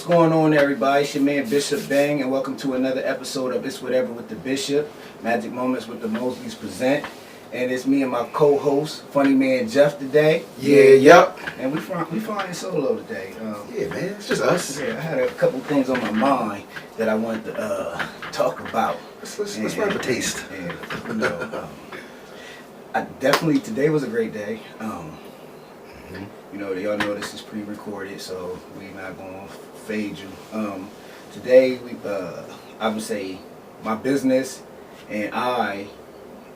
What's going on, everybody? It's your man Bishop Bang, and welcome to another episode of It's Whatever with the Bishop, Magic Moments with the Mosleys present. And it's me and my co-host, Funny Man Jeff today. Yep. And we flying solo today. Yeah, man, it's just us. Yeah, I had a couple things on my mind that I wanted to talk about. Let's have a taste. And, today was a great day. Y'all know this is pre-recorded, so we not gonna fade you. Today I would say my business and I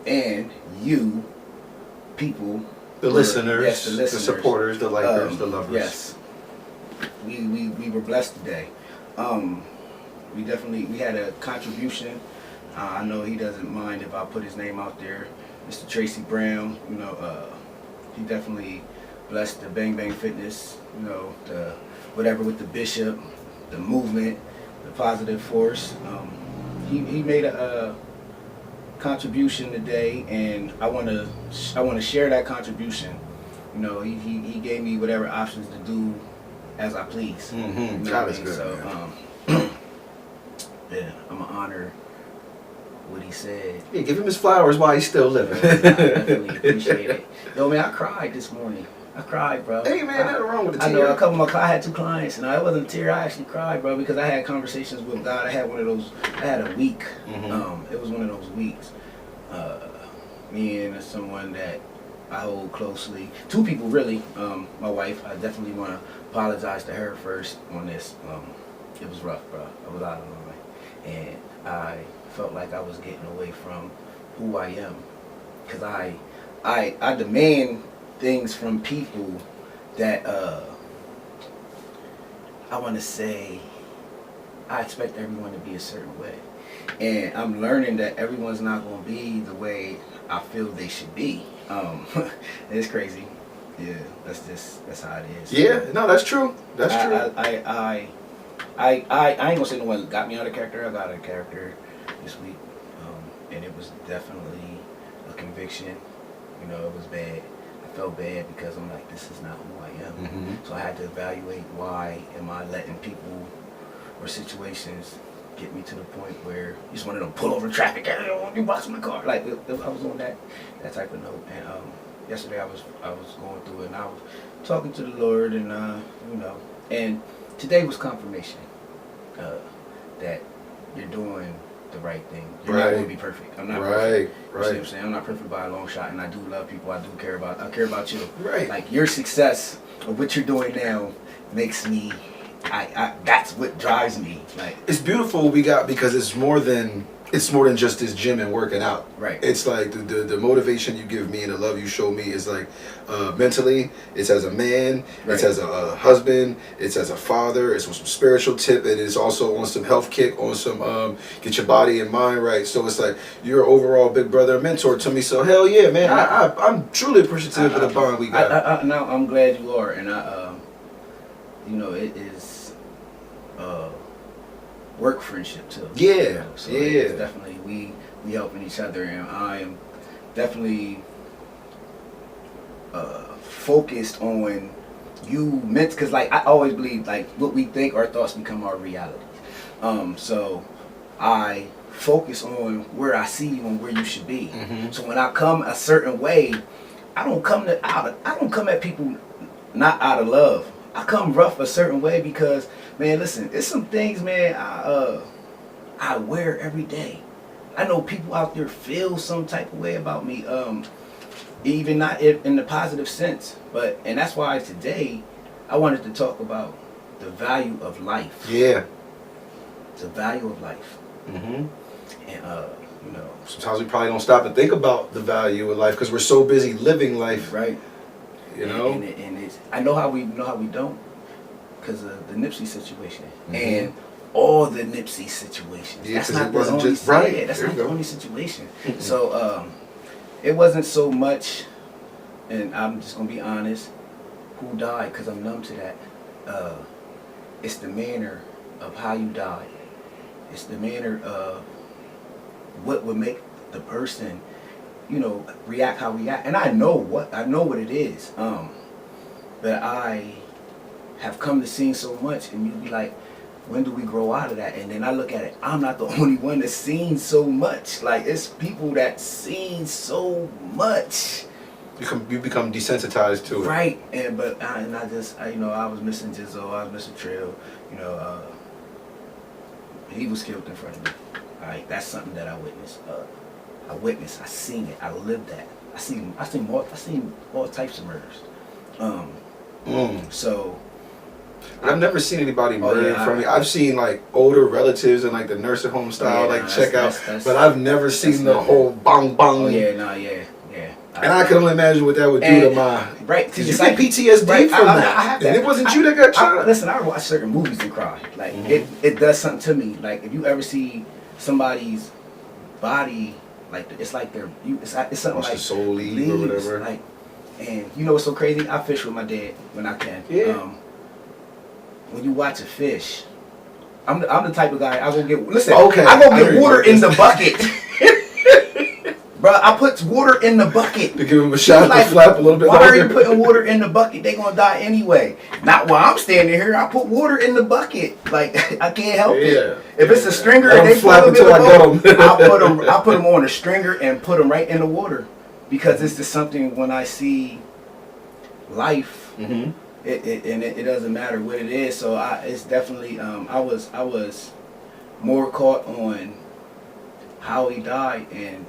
and you people, The listeners, yes, the listeners, the supporters, the likers, the lovers. Yes, we were blessed today. We had a contribution. I know he doesn't mind if I put his name out there, Mr. Tracy Brown. He definitely blessed the Bang Bang Fitness, the whatever with the Bishop, the movement, the positive force. He made a contribution today, and I want to share that contribution. He gave me whatever options to do as I please. God is good. So yeah, I'm gonna honor what he said. Yeah, give him his flowers while he's still living. I definitely appreciate it. Yo, man, I cried this morning. I cried, bro. Hey, man, nothing wrong with the I tear. know I had 2 clients, and it wasn't a tear. I actually cried, bro, because I had conversations with God. I had a week. It was one of those weeks. Me and someone that I hold closely. 2 people, really. My wife. I definitely want to apologize to her first on this. It was rough, bro. I was out of line, and I felt like I was getting away from who I am, because I demand things from people that I want to say I expect everyone to be a certain way, and I'm learning that everyone's not going to be the way I feel they should be. It's crazy. Yeah, that's how it is. Yeah, no, that's true. That's true. I ain't gonna say no one got me out of character. I got out of character this week, and it was definitely a conviction. It was bad. I felt bad because I'm like, this is not who I am. So I had to evaluate, why am I letting people or situations get me to the point where you just wanted to pull over traffic. Hey, you watch my car. Like, I was on that type of note. And yesterday I was going through it, and I was talking to the Lord, and and today was confirmation that you're doing the right thing. You're not going to be perfect. I'm not perfect. You see what I'm saying? I'm not perfect by a long shot, and I do love people. I care about you. Right. Like, your success of what you're doing now makes me. That's what drives me. Like, it's beautiful what we got, because it's more than just this gym and working out. Right. It's like the motivation you give me and the love you show me is like mentally, it's as a man, right. It's as a husband, it's as a father, it's on some spiritual tip, and it's also on some health kick, on some get your body and mind right. So it's like you're an overall big brother and mentor to me. So hell yeah, man, I'm truly appreciative of the bond we got. Now I'm glad you are, and it is work friendship too. Yeah, So yeah. it's definitely we helping each other, and I am definitely focused on you meant, because like I always believe, like, what we think, our thoughts become our realities. So I focus on where I see you and where you should be. So when I come a certain way, I don't come at people not out of love. I come rough a certain way because, man, listen, it's some things, man, I wear every day. I know people out there feel some type of way about me, even not in the positive sense. And that's why today I wanted to talk about the value of life. Yeah. The value of life. And, sometimes we probably don't stop and think about the value of life because we're so busy living life. Right. And it's, I know how we don't, because of the Nipsey situation and all the Nipsey situations. Yeah, that's not the only That's not the only situation. So it wasn't so much, and I'm just gonna be honest, who died, because I'm numb to that. It's the manner of how you died. It's the manner of what would make the person react how we act. And I know what it is. But I have come to see so much, and you be like, when do we grow out of that? And then I look at it, I'm not the only one that's seen so much. Like, it's people that seen so much. You become desensitized to it. Right. And I was missing Jizzo, I was missing Trill, he was killed in front of me. Alright, that's something that I witnessed. I seen it, I lived that. I seen all types of murders. So I've never seen anybody murdered from me. I've seen like older relatives in like the nursing home style, check out. But I've never seen the whole bang bang. Oh yeah, yeah. And I can only imagine what that would do to my. Right, because you get PTSD from that. I have that. And it wasn't you that got shot. Listen, I watch certain movies and cry. Like it does something to me. Like if you ever see somebody's body, like it's like it's something like the soul leave or whatever. Like, and you know what's so crazy? I fish with my dad when I can. Yeah. When you watch a fish, I'm the type of guy I go get. Listen, okay, I go get water in the bucket. Bro, I put water in the bucket. To give him a shot to flap a little bit. Why are you putting water in the bucket? They gonna die anyway. Not while I'm standing here. I put water in the bucket. Like I can't help it. If it's a stringer and they flap until I got them, I put them on a stringer and put them right in the water, because it's just something when I see life. It doesn't matter what it is. So it's definitely I was more caught on how he died and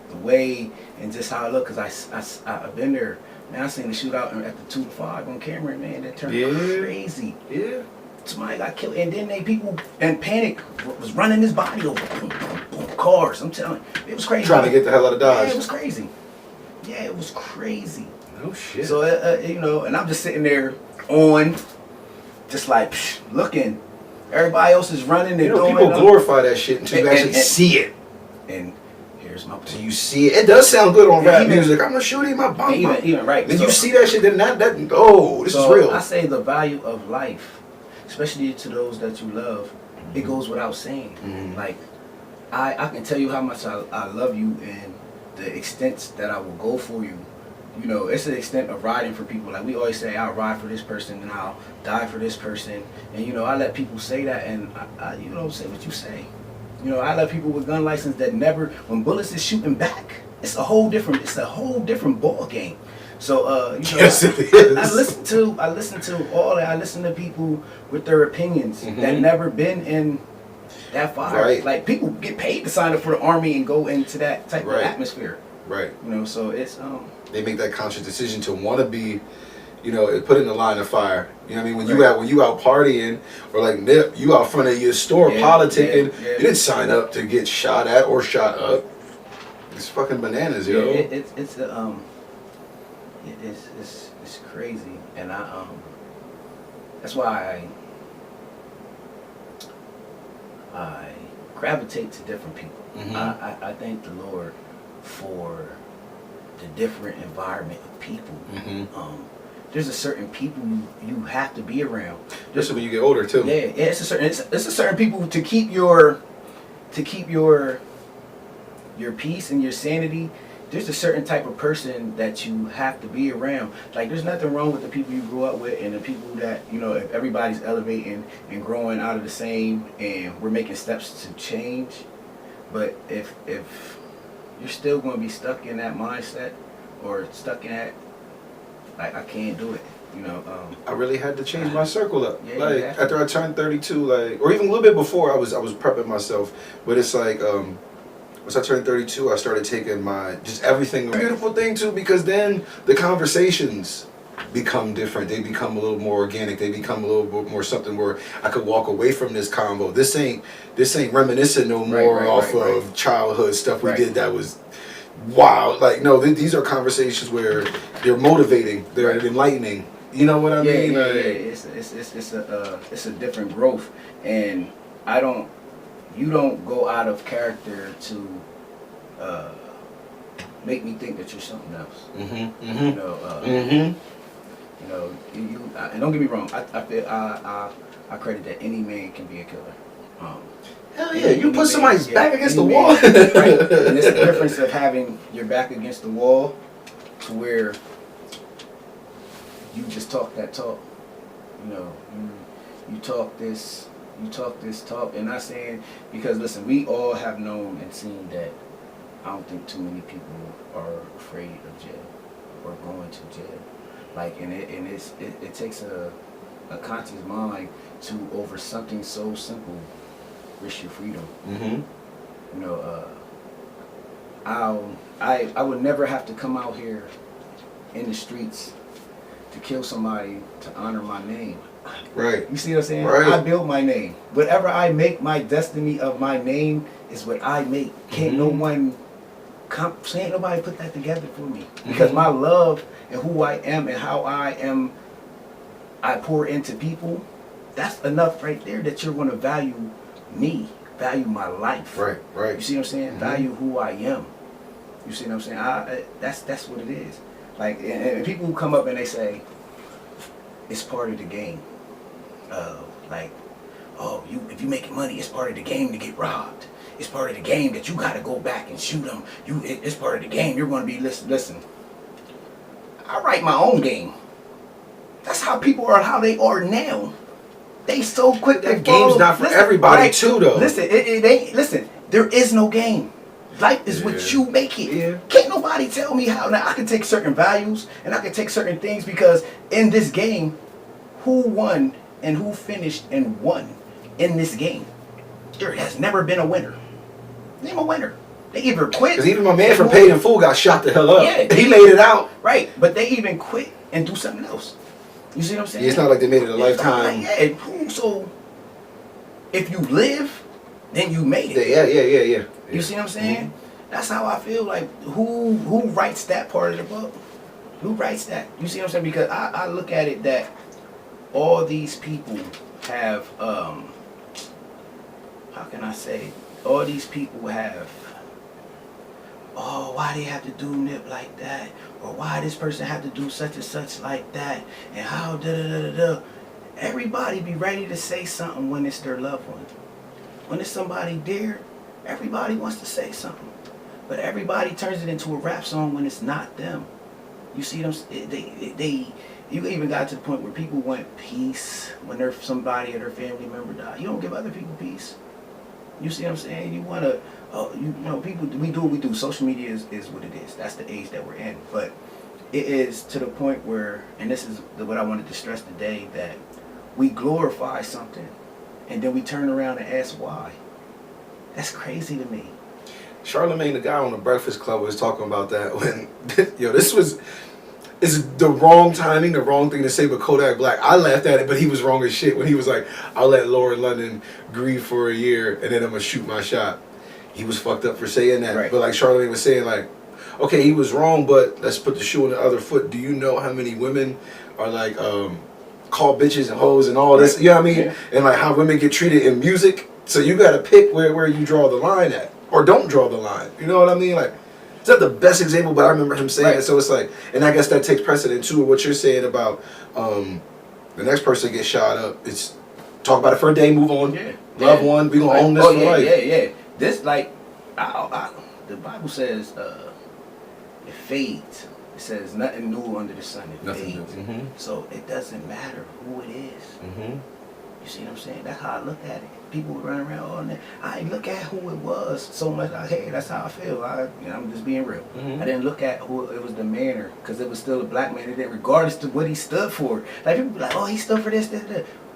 the way and just how it looked, because I've been there. Man, I seen the shootout at the 2-5 on camera, man. That turned crazy. Yeah. Somebody got killed, and then people in panic was running his body over. Boom, boom, boom, cars. I'm telling you, it was crazy. Trying to get the hell out of Dodge. Yeah, it was crazy. Yeah, it was crazy. Oh shit. So and I'm just sitting there just like looking. Everybody else is running and doing. People glorify that shit until you actually see it. And here's my point. So you see it. It does sound good on rap music. I'm gonna shoot him my bum. Even right. Then you see that shit. Then this is real. I say the value of life, especially to those that you love, it goes without saying. Like I can tell you how much I love you and the extent that I will go for you. It's an extent of riding for people. Like we always say, I'll ride for this person and I'll die for this person. And I let people say that, and I say what you say. I let people with gun license that never, when bullets is shooting back, it's a whole different ball game. So yes, it is. I listen to all that. I listen to people with their opinions that never been in that fire. Right. Like people get paid to sign up for the army and go into that type of atmosphere. Right. So it's they make that conscious decision to want to be, put in the line of fire. You know what I mean? When you out partying, or like Nip, you out front of your store politicking, you didn't sign up to get shot at or shot up. It's fucking bananas, yo. It's crazy, and that's why I gravitate to different people. I thank the Lord for the different environment of people. There's a certain people you have to be around. Just when you get older too. Yeah, it's a certain people to keep your peace and your sanity. There's a certain type of person that you have to be around. Like there's nothing wrong with the people you grew up with and the people that if everybody's elevating and growing out of the same and we're making steps to change. But if you're still going to be stuck in that mindset or stuck in that, like I can't do it. I really had to change my circle up. Yeah, like after I turned 32, or even a little bit before, I was prepping myself. But it's like once I turned 32, I started taking just everything. Beautiful thing too, because then the conversations become different. They become a little more organic. They become a little bit more something where I could walk away from this convo. This ain't reminiscing no more off of childhood stuff we did that was wild. Like no, these are conversations where they're motivating, they're enlightening. You know what I mean? Yeah. It's a different growth, and you don't go out of character to make me think that you're something else. And don't get me wrong. I credit that any man can be a killer. Hell yeah, you put somebody's back against the wall. Right. And it's the difference of having your back against the wall to where you just talk that talk. You talk this you talk this talk, and not saying, because listen, we all have known and seen that I don't think too many people are afraid of jail or going to jail. Like, and it takes a conscious mind to, over something so simple, risk your freedom. Mm-hmm. You know, I would never have to come out here in the streets to kill somebody to honor my name. Right. You see what I'm saying? Right. I build my name. Whatever I make, my destiny of my name is what I make. Can't no one can't nobody put that together for me. Because my love and who I am and how I am, I pour into people, that's enough right there that you're going to value me, value my life. Right, right. You see what I'm saying? Value who I am. You see what I'm saying? That's what it is. Like, and people who come up and they say, it's part of the game. Like, oh, if you making money, it's part of the game to get robbed. It's part of the game that you got to go back and shoot them. It's part of the game. You're going to be, listen. I write my own game. That's how people are, how they are now. They so quick. That game's not for everybody, too, though. Listen, it ain't. Listen, there is no game. Life is what you make it. Yeah. Can't nobody tell me how. Now, I can take certain values and I can take certain things, because in this game, who won and who finished and won in this game? There has never been a winner. Name a winner. They either quit. Because even my man from Paid in Full got shot the hell up. Yeah, he laid it out. Right, but they even quit and do something else. You see what I'm saying? Yeah, it's not like they made it a lifetime. Yeah, so if you live, then you made it. Yeah. You see what I'm saying? That's how I feel. Like, who writes that part of the book? Who writes that? You see what I'm saying? Because I look at it that all these people have, how can I say, all these people have, oh, why they have to do nip like that? Or why this person have to do such and such like that? And how da-da-da-da-da. Everybody be ready to say something when it's their loved one. When it's somebody dear, everybody wants to say something. But everybody turns it into a rap song when it's not them. You see them, you even got to the point where people want peace when there's somebody or their family member die. You don't give other people peace. You see what I'm saying? You want to, people, we do what we do. Social media is what it is. That's the age that we're in. But it is to the point where, and this is what I wanted to stress today, that we glorify something and then we turn around and ask why. That's crazy to me. Charlamagne, the guy on the Breakfast Club, was talking about that when, it's the wrong timing, the wrong thing to say, but Kodak Black, I laughed at it, but he was wrong as shit when he was like, I'll let Lauren London grieve for a year and then I'm going to shoot my shot. He was fucked up for saying that. Right. But like Charlamagne was saying, like, okay, he was wrong, but let's put the shoe on the other foot. Do you know how many women are like, call bitches and hoes and all this, you know what I mean? Yeah. And like how women get treated in music. So you got to pick where you draw the line at, or don't draw the line. You know what I mean? Like, it's not the best example, but I remember him saying it. So it's like, and I guess that takes precedent too. What you're saying about the next person gets shot up. It's talk about it for a day, move on. Yeah. Love one. We gonna own this for life. Yeah. This, like, the Bible says it fades. It says nothing new under the sun. It Nothing fades. new. Mm-hmm. So it doesn't matter who it is. Mm-hmm. You see what I'm saying? That's how I look at it. People run around all day. I look at who it was so much. Like, hey, that's how I feel. I'm just being real. Mm-hmm. I didn't look at who it was, the manner, because it was still a black man. It didn't, regardless to what he stood for. Like, people be like, oh, he stood for this.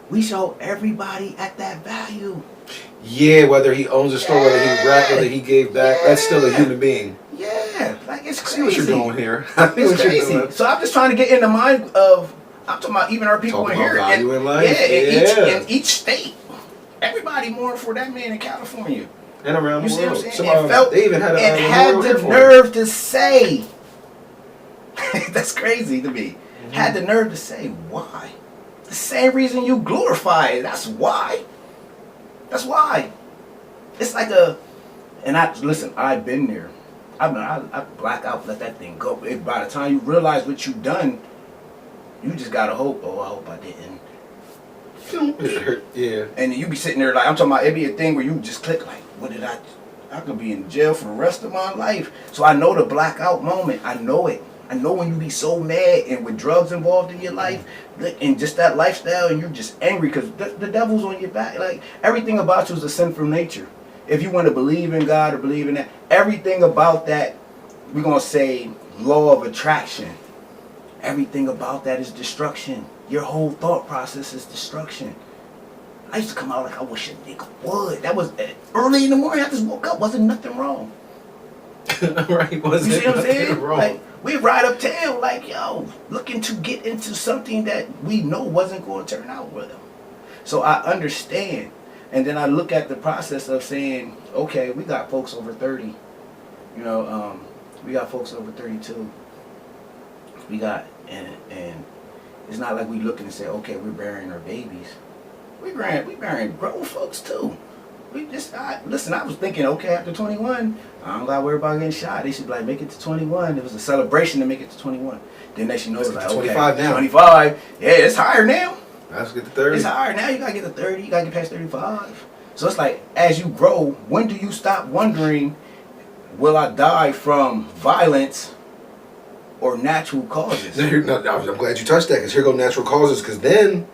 We show everybody at that value. Yeah, whether he owns a store, whether he rapped, whether he gave back, that's still a human being. Yeah, like, it's I crazy. see what you're doing here. It's crazy. So I'm just trying to get in the mind of, I'm talking about even our people in here. Value in life. Yeah, in each state. Everybody mourned for that man in California. And around You the see world. what I'm saying? They even had the nerve to say. That's crazy to me. Mm-hmm. Had the nerve to say why. The same reason you glorify it. That's why. That's why. It's like I've been there. I black out, let that thing go. By the time you realize what you've done, you just gotta hope. Oh, I hope I didn't. Yeah. And you be sitting there like, I'm talking about, it be a thing where you just click like, what did I could be in jail for the rest of my life. So I know the blackout moment. I know it. I know when you be so mad and with drugs involved in your life, and just that lifestyle, and you're just angry because the devil's on your back. Like, everything about you is a sinful nature. If you want to believe in God or believe in that, everything about that, we're going to say law of attraction. Everything about that is destruction. Your whole thought process is destruction. I used to come out like, I wish a nigga would. That was early in the morning. I just woke up. Wasn't nothing wrong. Right? Wasn't You see what I'm saying? wrong? Like, we ride uptown like, yo, looking to get into something that we know wasn't going to turn out well. So I understand. And then I look at the process of saying, okay, we got folks over 30. You know, we got folks over 32. We got, and it's not like we looking and say, okay, we're burying our babies. We burying grown folks too. We just, listen, I was thinking, okay, after 21, I don't got to worry about getting shot. They should be like, make it to 21. It was a celebration to make it to 21. Then next you know, it's like, okay, 25 now. 25. Yeah, it's higher now. Let's get to 30. It's higher now. You got to get to 30. You got to get past 35. So it's like, as you grow, when do you stop wondering, will I die from violence or natural causes? I'm glad you touched that, because here go natural causes. Because then,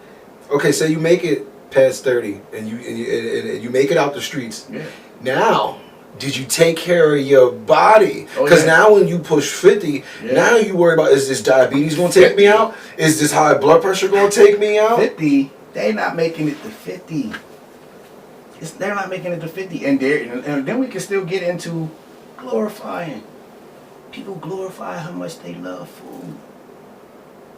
okay, say you make it past 30 and you make it out the streets. Yeah. Now, did you take care of your body? Oh, Because yeah. now when you push 50, now you worry about, is this diabetes going to take me out? Is this high blood pressure going to take me out? 50, they not making it to 50. They're not making it to 50. And then we can still get into glorifying. People glorify how much they love food.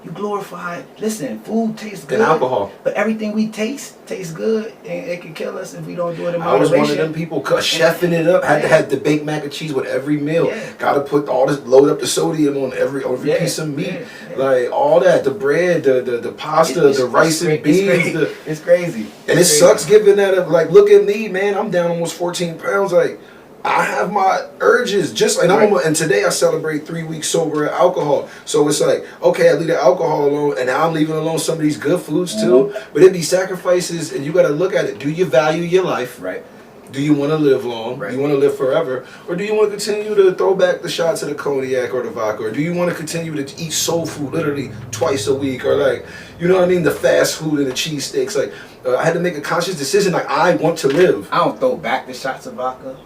You glorify, listen, food tastes good. And alcohol. But everything we taste tastes good, and it can kill us if we don't do it in I was moderation. one of them people chefing it up. Had the baked mac and cheese with every meal. Yeah. Got to put all this, load up the sodium on every piece of meat. Yeah. Like all that, the bread, the pasta, the rice and beans. It's crazy. And it sucks giving that up. Like, look at me, man. I'm down almost 14 pounds. Like, I have my urges. Just like and today I celebrate 3 weeks sober of alcohol. So it's like, okay, I leave the alcohol alone, and now I'm leaving alone some of these good foods too. But it be sacrifices, and you got to look at it. Do you value your life? Right. Do you want to live long? Right. Do you want to live forever? Or do you want to continue to throw back the shots of the cognac or the vodka? Or do you want to continue to eat soul food literally twice a week? Or like, you know what I mean? The fast food and the cheesesteaks. Like, I had to make a conscious decision. Like, I want to live. I don't throw back the shots of vodka.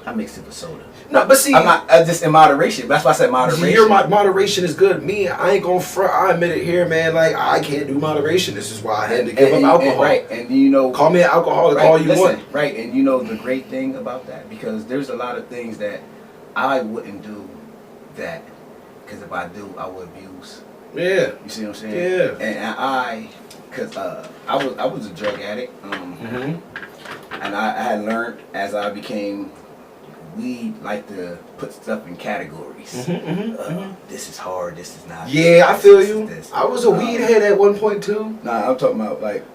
I mix it with soda. No, but see, I'm not just in moderation. That's why I said moderation. Your moderation is good. Me, I ain't gonna front. I admit it here, man. Like, I can't do moderation. This is why I had to give up alcohol. Right, and you know, call me an alcoholic all you want. Right, and you know the great thing about that, because there's a lot of things that I wouldn't do that, because if I do, I would abuse. Yeah. You see what I'm saying? Yeah. And because I was a drug addict. And I had learned as I became, we like to put stuff in categories. This is hard, this is not. Yeah, I feel you. I was a weed head at one point too. Nah, I'm talking about, like,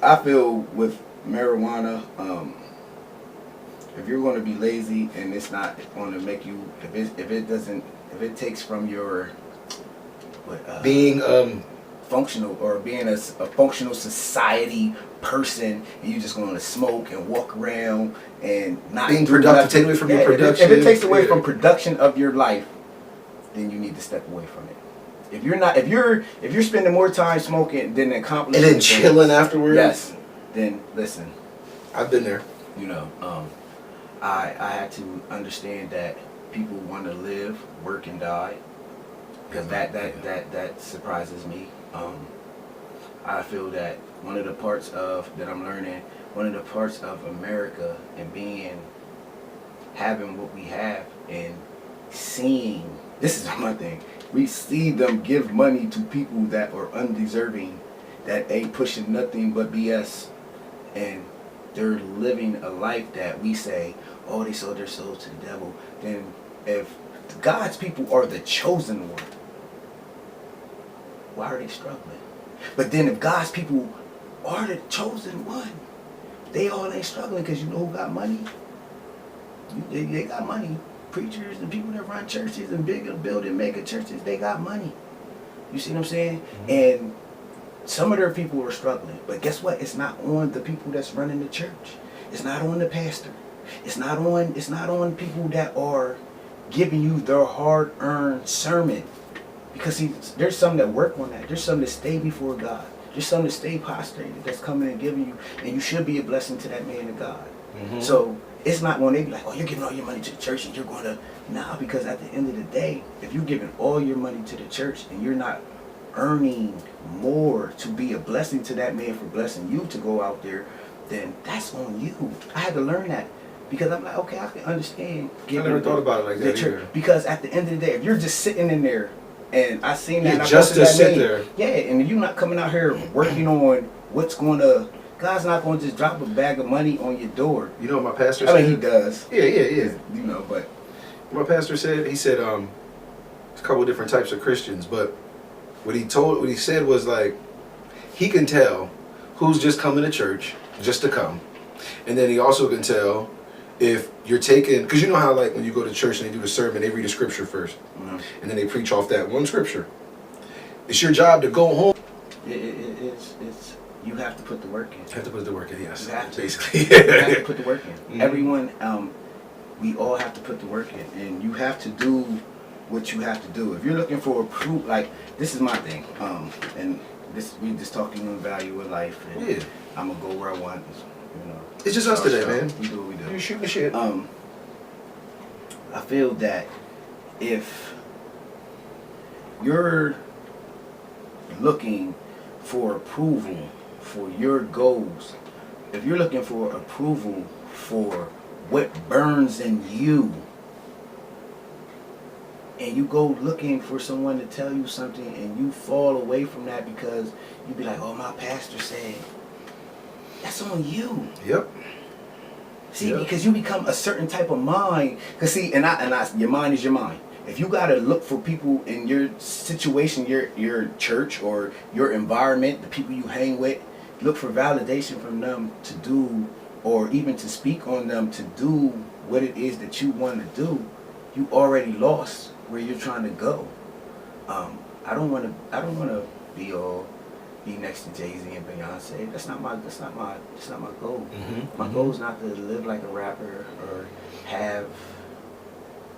I feel with marijuana, if you're going to be lazy and it's not going to make you, if it takes from your being functional, or being a functional society person, and you just going to smoke and walk around and not being productive, take away from your production. If it takes away from production of your life, then you need to step away from it. If you're spending more time smoking than accomplishing and then chilling afterwards, yes, then listen. I've been there. You know, I had to understand that people want to live, work, and die, because that surprises me. I feel that one of the parts of that I'm learning, one of the parts of America and having what we have and seeing, this is my thing, we see them give money to people that are undeserving, that ain't pushing nothing but BS, and they're living a life that we say, oh, they sold their souls to the devil. Then if God's people are the chosen one, why are they struggling? But then if God's people are the chosen one, they all ain't struggling, because you know who got money? They got money. Preachers and people that run churches and building mega churches, they got money. You see what I'm saying? And some of their people are struggling. But guess what? It's not on the people that's running the church. It's not on the pastor. It's not on people that are giving you their hard-earned sermon. Because see, there's some that work on that. There's some that stay before God. There's some that stay prostrated that's coming and giving you, and you should be a blessing to that man of God. Mm-hmm. So it's not when they be like, oh, you're giving all your money to the church and you're going to, nah, because at the end of the day, if you're giving all your money to the church and you're not earning more to be a blessing to that man for blessing you to go out there, then that's on you. I had to learn that. Because I'm like, okay, I can understand. I never thought about it like that either. Because at the end of the day, if you're just sitting in there, and I seen that, yeah, just to sit there. Yeah, and you're not coming out here working on what's going to. God's not going to just drop a bag of money on your door. You know what my pastor said? I mean, he does. Yeah. You know, but my pastor said, he said, a couple of different types of Christians, but what he said was like, he can tell who's just coming to church just to come, and then he also can tell if you're taking, because you know how like when you go to church and they do the sermon, they read a scripture first, and then they preach off that one scripture. It's your job to go home. It's you have to put the work in. You have to put the work in, yes. You have to. Basically. You have to put the work in. Mm-hmm. Everyone, we all have to put the work in, and you have to do what you have to do. If you're looking for a proof, like this is my thing, and this we just talking on the value of life, and yeah. I'm gonna go where I want. You know, it's just us today, man. We do what we do. You shoot the shit. I feel that if you're looking for approval for your goals, if you're looking for approval for what burns in you, and you go looking for someone to tell you something and you fall away from that because you be like, oh, my pastor said, that's on you. Yep. See, because you become a certain type of mind. Because see, your mind is your mind. If you got to look for people in your situation, your church or your environment, the people you hang with, look for validation from them to do, or even to speak on them to do what it is that you want to do, you already lost where you're trying to go. I don't want to be next to Jay-Z and Beyonce. That's not my goal. Mm-hmm. My goal is not to live like a rapper or have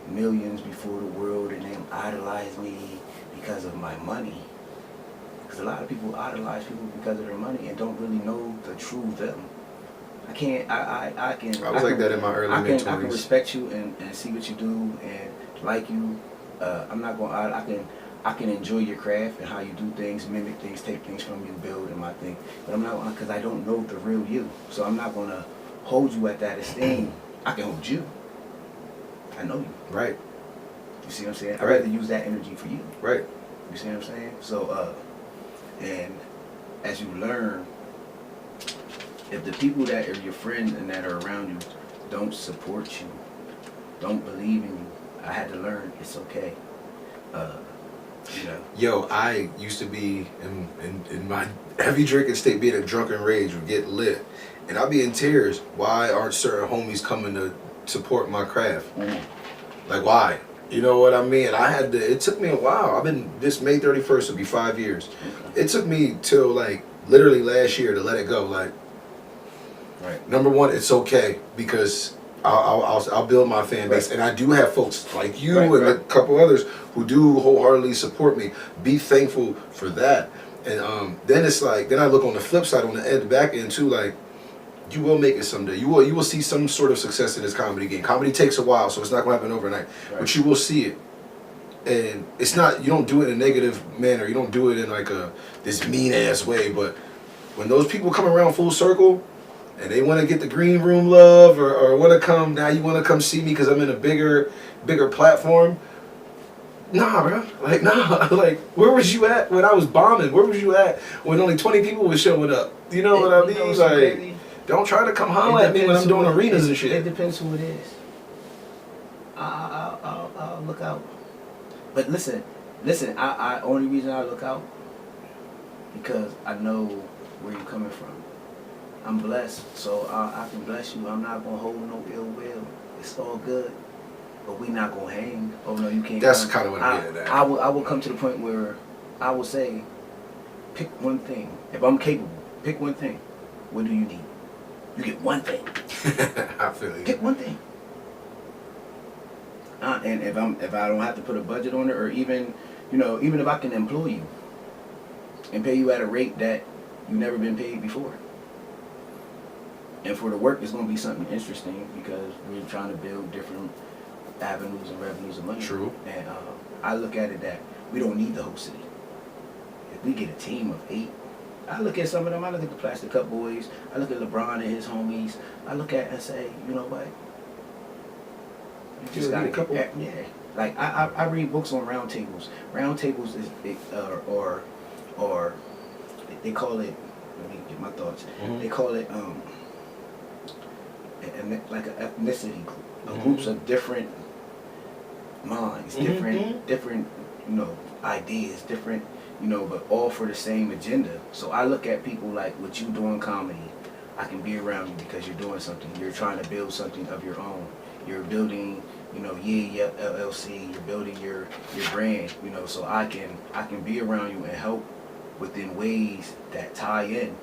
millions before the world and then idolize me because of my money. Because a lot of people idolize people because of their money and don't really know the true them. I can like that in my early mid-20s. I can respect you and see what you do and like you. I'm not going. I can enjoy your craft and how you do things, mimic things, take things from you, build in my thing. But I'm not, because I don't know the real you. So I'm not going to hold you at that esteem. I can hold you. I know you. Right. You see what I'm saying? I'd rather use that energy for you. Right. You see what I'm saying? So, and as you learn, if the people that are your friends and that are around you don't support you, don't believe in you, I had to learn it's okay. You know. Yo, I used to be in my heavy drinking state, being a drunken rage, would get lit, and I'd be in tears. Why aren't certain homies coming to support my craft? Like, why? You know what I mean? And it took me a while. I've been, this May 31st will be 5 years. Okay. It took me till like literally last year to let it go. Like, right. Number one, it's okay because I'll build my fan base, and I do have folks like you and a couple others who do wholeheartedly support me. Be thankful for that. And then it's like, then I look on the flip side, on the back end too, like, you will make it someday. You will see some sort of success in this comedy game. Comedy takes a while, so it's not going to happen overnight. Right. But you will see it. And it's not, you don't do it in a negative manner. You don't do it in like this mean-ass way. But when those people come around full circle, and they want to get the green room love, or want to come, now you want to come see me because I'm in a bigger platform. Nah, bro. Like, nah. Like, where was you at when I was bombing? Where was you at when only 20 people was showing up? You know what I mean? Like, don't try to come holler at me when I'm doing arenas and shit. It depends who it is. I'll look out. But listen. I only reason I look out because I know where you're coming from. I'm blessed, so I can bless you. I'm not gonna hold no ill will. It's all good, but we not gonna hang. Oh no, you can't. That's kind of what I'm getting at. I will come to the point where I will say, pick one thing. If I'm capable, pick one thing. What do you need? You get one thing. I feel you. Pick one thing. and if I don't have to put a budget on it, or even even if I can employ you and pay you at a rate that you've never been paid before. And for the work, it's going to be something interesting because we're trying to build different avenues and revenues of money. True. And I look at it that we don't need the whole city. If we get a team of 8, I look at some of them. I look at the Plastic Cup Boys. I look at LeBron and his homies. I look at and say, you know what? You just got to couple. Yeah. Like I read books on round tables. Round tables is or they call it. Let me get my thoughts. Mm-hmm. They call it like an ethnicity group, groups of different minds, different ideas, different but all for the same agenda. So I look at people like what you doing comedy. I can be around you because you're doing something. You're trying to build something of your own. You're building, yeah, LLC. You're building your brand. So I can be around you and help within ways that tie in.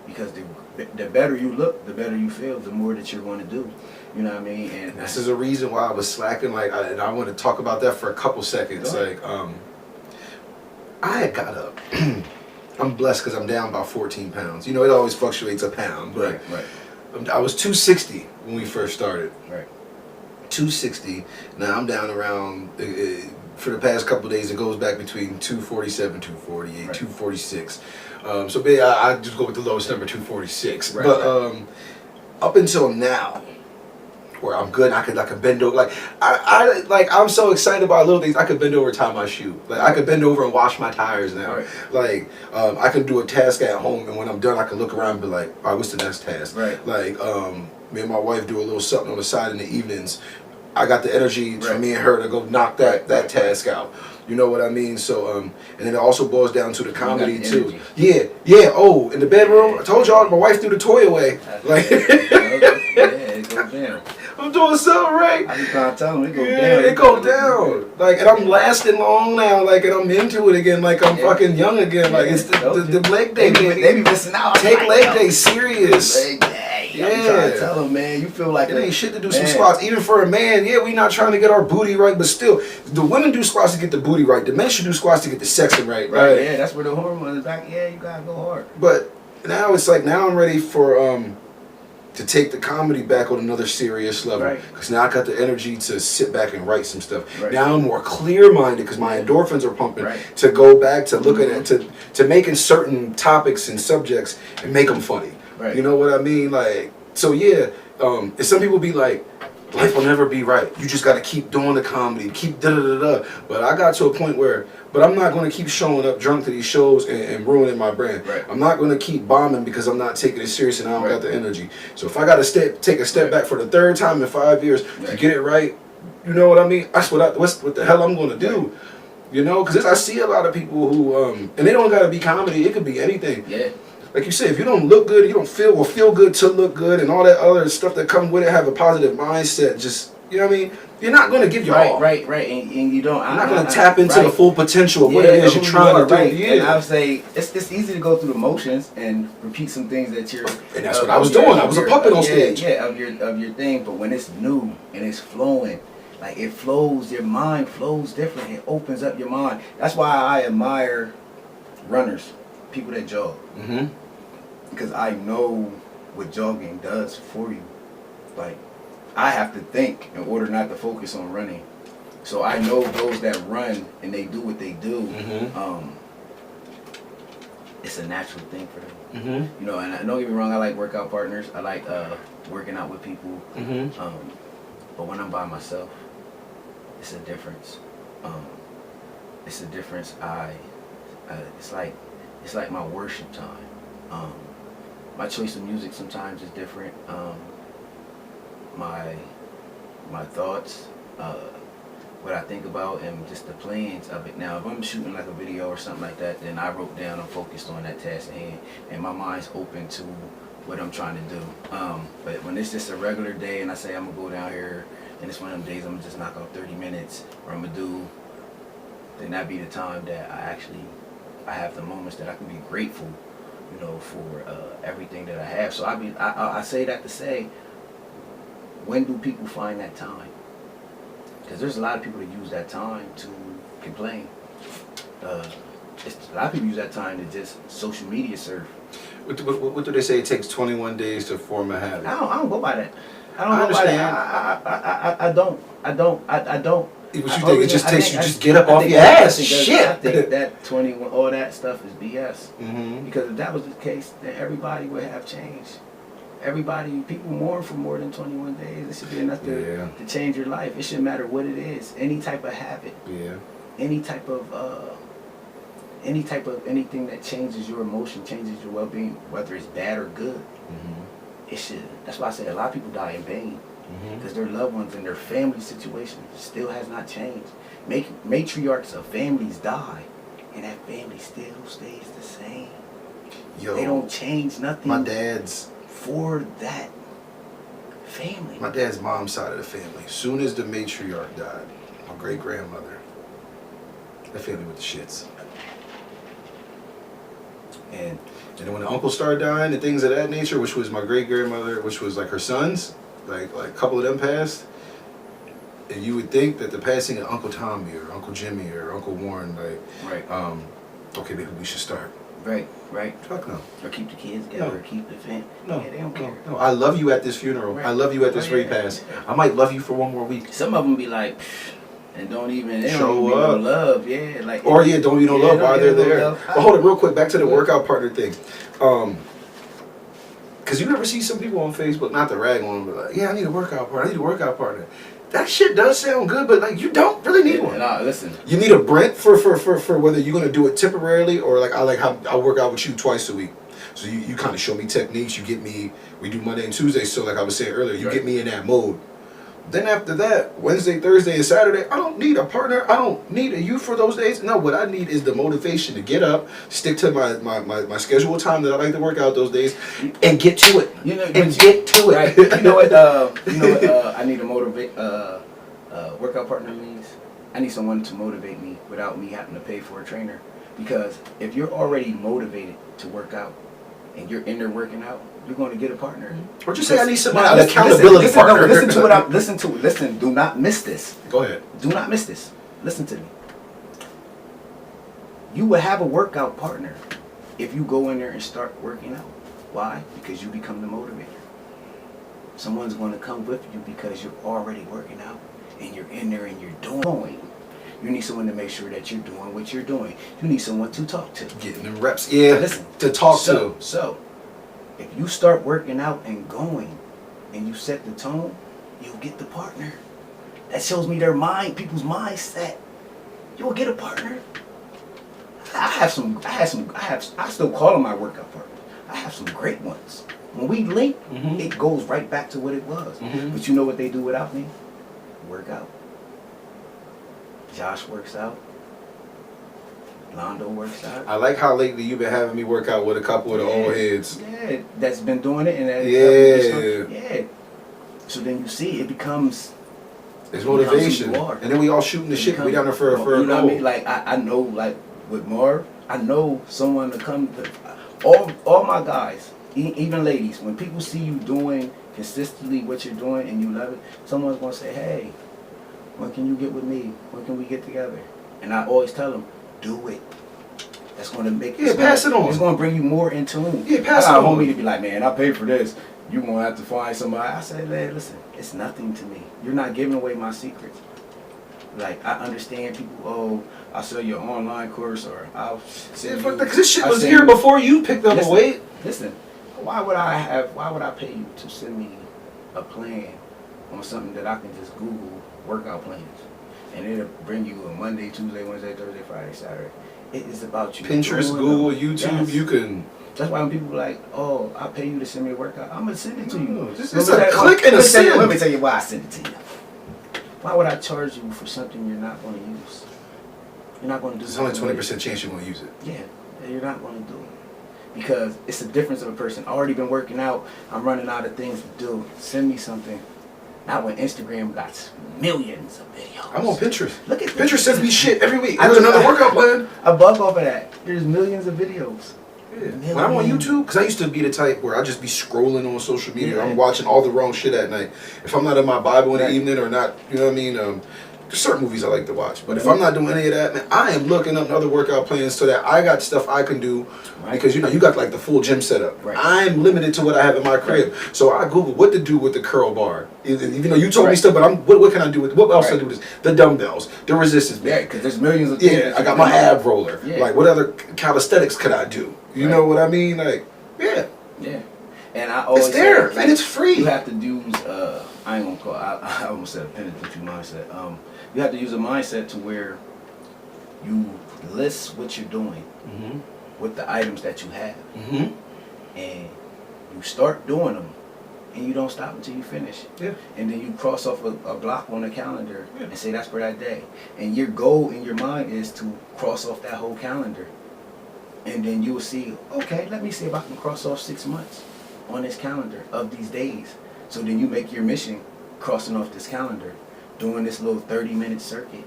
Because the better you look, the better you feel, the more that you're going to do. You know what I mean? And this is a reason why I was slacking. And I want to talk about that for a couple seconds. I had got up. I'm blessed because I'm down about 14 pounds. It always fluctuates a pound, but right. I was 260 when we first started. Right. 260. Now I'm down around. For the past couple of days, it goes back between 247, 248, right. 246. So I just go with the lowest number, 246. Right, but up until now, where I'm good, I could bend over. I'm so excited about little things. I could bend over and tie my shoe. I could bend over and wash my tires now. Right. I can do a task at home, and when I'm done, I can look around and be like, all right, what's the next task? Right. Me and my wife do a little something on the side in the evenings. I got the energy for me and her to go knock that task out. You know what I mean? So, and then it also boils down to the comedy too. Yeah. Oh, in the bedroom, I told y'all my wife threw the toy away. It goes down. I'm doing something right. I be trying to tell them it goes down. It goes down. And I'm lasting long now. And I'm into it again. I'm fucking young again. It's the leg day. They be missing out. Take leg day serious. Leg day. Yeah. I'm trying to tell them, man, you feel like it ain't shit to do some squats. Even for a man, we not trying to get our booty right, but still, the women do squats to get the booty right. The men should do squats to get the sexing right. Yeah, that's where the hormones is back. Yeah, you gotta go hard. But now it's now I'm ready for to take the comedy back on another serious level. Because now I got the energy to sit back and write some stuff. Now I'm more clear-minded because my endorphins are pumping to go back to looking at to making certain topics and subjects and make them funny. Right. You know what I mean? And some people be like, life will never be right. You just got to keep doing the comedy, keep da-da-da-da. But I got to a point where, I'm not going to keep showing up drunk to these shows and ruining my brand. Right. I'm not going to keep bombing because I'm not taking it serious and I don't got the energy. So if I got to take a step back for the third time in 5 years to get it right, you know what I mean? That's what the hell I'm going to do. Because I see a lot of people who, and they don't got to be comedy. It could be anything. Yeah. Like you said, if you don't look good, you don't feel good to look good, and all that other stuff that comes with it, have a positive mindset. Just, you know what I mean? You're not going to give your all. Right. And you don't. You're not going to tap into the full potential of what it is you're trying to do. Yeah. And I would say it's easy to go through the motions and repeat some things that you're. And that's what I was doing. I was a puppet on stage. Yeah, of your thing. But when it's new and it's flowing, it flows. Your mind flows different. It opens up your mind. That's why I admire runners, people that jog. Mm-hmm. Because I know what jogging does for you. I have to think in order not to focus on running. So I know those that run and they do what they do. Mm-hmm. It's a natural thing for them. Mm-hmm. And don't get me wrong, I like workout partners. I like working out with people. Mm-hmm. But when I'm by myself, it's a difference. It's a difference. It's like my worship time. My choice of music sometimes is different. My thoughts, what I think about, and just the plans of it. Now, if I'm shooting a video or something like that, then I wrote down, I'm focused on that task at hand, and my mind's open to what I'm trying to do. But when it's just a regular day, and I say I'm gonna go down here, and it's one of them days I'm gonna just knock out 30 minutes, or I'm gonna do, then that be the time that I have the moments that I can be grateful. For everything that I have. So I say that to say, when do people find that time? Because there's a lot of people that use that time to complain. A lot of people use that time to just social media surf. What do they say? It takes 21 days to form a habit. I don't go by that. I don't I go understand. by that. I don't. What you think? It just takes you just get up off your ass. Shit. I think that 21, all that stuff is BS. Mm-hmm. Because if that was the case, then everybody would have changed. People mourn for more than 21 days. It should be enough to change your life. It shouldn't matter what it is. Any type of habit. Yeah. Any type of anything that changes your emotion, changes your well-being, whether it's bad or good. Mm-hmm. It should. That's why I say a lot of people die in vain. Mm-hmm. Because their loved ones and their family situation still has not changed. Matriarchs of families die, and that family still stays the same. Yo, they don't change nothing. My dad's for that family. My dad's mom's side of the family. Soon as the matriarch died, my great grandmother, that family with the shits. And then when the uncle started dying and things of that nature, which was my great grandmother, which was like her sons. Like a couple of them passed, and you would think that the passing of Uncle Tommy or Uncle Jimmy or Uncle Warren, okay, maybe we should start. Right. Fuck no. Or keep the kids together, or keep the family. No, yeah, they don't care. No. I love you at this funeral. Right. I love you at this repast. Yeah. I might love you for one more week. Some of them be like, and don't even show up. No love, yeah, like. Or don't you know love while they're there. But hold it real quick. Back to the workout partner thing. Because you never see some people on Facebook, not to rag on them, but like, I need a workout partner. That shit does sound good, but like you don't really need one. Nah, listen. You need a Brent for whether you're gonna do it temporarily or like I like how I work out with you twice a week. So you kind of show me techniques. You get me. We do Monday and Tuesday. So like I was saying earlier, you get me in that mode. Then after that, Wednesday, Thursday, and Saturday, I don't need a partner. I don't need a you for those days. No, what I need is the motivation to get up, stick to my scheduled time that I like to work out those days, and get to it. Get to it. Right. You know what? I need a workout partner means. I need someone to motivate me without me having to pay for a trainer. Because if you're already motivated to work out and you're in there working out, you're going to get a partner. Or just say I need somebody, an accountability partner. Listen to what Listen, do not miss this. Go ahead. Do not miss this. Listen to me. You will have a workout partner if you go in there and start working out. Why? Because you become the motivator. Someone's going to come with you because you're already working out and you're in there and you're doing. You need someone to make sure that you're doing what you're doing. You need someone to talk to. Getting them reps. Yeah. Listen, to talk to. So, if you start working out and going, and you set the tone, you'll get the partner. That shows me people's mindset. You'll get a partner. I still call them my workout partners. I have some great ones. When we link, it goes right back to what it was. But you know what they do without me? Work out. Josh works out. Londo works out. I like how lately you've been having me work out with a couple of the old heads. Yeah, that's been doing it. Yeah. So then you see, it becomes... It's motivation. And then we all shooting the shit. We down there for a goal. You know what I mean? Like, I know, like, with Marv, I know someone to come... All my guys, even ladies, when people see you doing consistently what you're doing and you love it, someone's going to say, hey, when can you get with me? When can we get together? And I always tell them, do it. That's going to make pass it on. It's going to bring you more in tune. Yeah, pass it on. I don't want me to be like, man, I paid for this. You're going to have to find somebody. I said, man, listen, it's nothing to me. You're not giving away my secrets. Like, I understand people, I'll sell your online course or I'll sell you. Because this shit was here before you picked up a weight. Listen, why would I pay you to send me a plan on something that I can just Google workout plans? And it'll bring you a Monday, Tuesday, Wednesday, Thursday, Friday, Saturday. It is about you. Pinterest, Google, YouTube, yes. You can... That's why when people are like, I'll pay you to send me a workout, I'm going to send it to you. It's a click and a send. Let me tell you why I send it to you. Why would I charge you for something you're not going to use? You're not going to do it. There's only 20% chance you're going to use it. Yeah, you're not going to do it. Because it's a difference of a person. I've already been working out. I'm running out of things to do. Send me something. Not when Instagram got millions of videos. I'm on Pinterest. Look at Pinterest sends me shit every week. There's another workout plan. I bug off of that. There's millions of videos. Yeah. When I'm on YouTube, because I used to be the type where I just be scrolling on social media. I'm watching all the wrong shit at night. If I'm not in my Bible in the evening or not, you know what I mean? There's certain movies I like to watch, but if I'm not doing any of that, man, I am looking up other workout plans so that I got stuff I can do. Right. Because you got like the full gym setup. Right. I'm limited to what I have in my crib, so I Google what to do with the curl bar. Even though you told me stuff, but what can I do with what else I do with this? The dumbbells, the resistance band. Yeah, because there's millions of things. Yeah, I got my ab roller. Yeah. Like, what other calisthenics could I do? You know what I mean? Like, yeah. Yeah. And I always It's there, say, and it's free. You have to use, I ain't gonna call I almost said a penetrative mindset. You have to use a mindset to where you list what you're doing with the items that you have. And you start doing them, and you don't stop until you finish. Yeah. And then you cross off a block on the calendar and say that's for that day. And your goal in your mind is to cross off that whole calendar. And then you will see, okay, let me see if I can cross off 6 months on this calendar of these days. So then you make your mission crossing off this calendar, doing this little 30-minute circuit.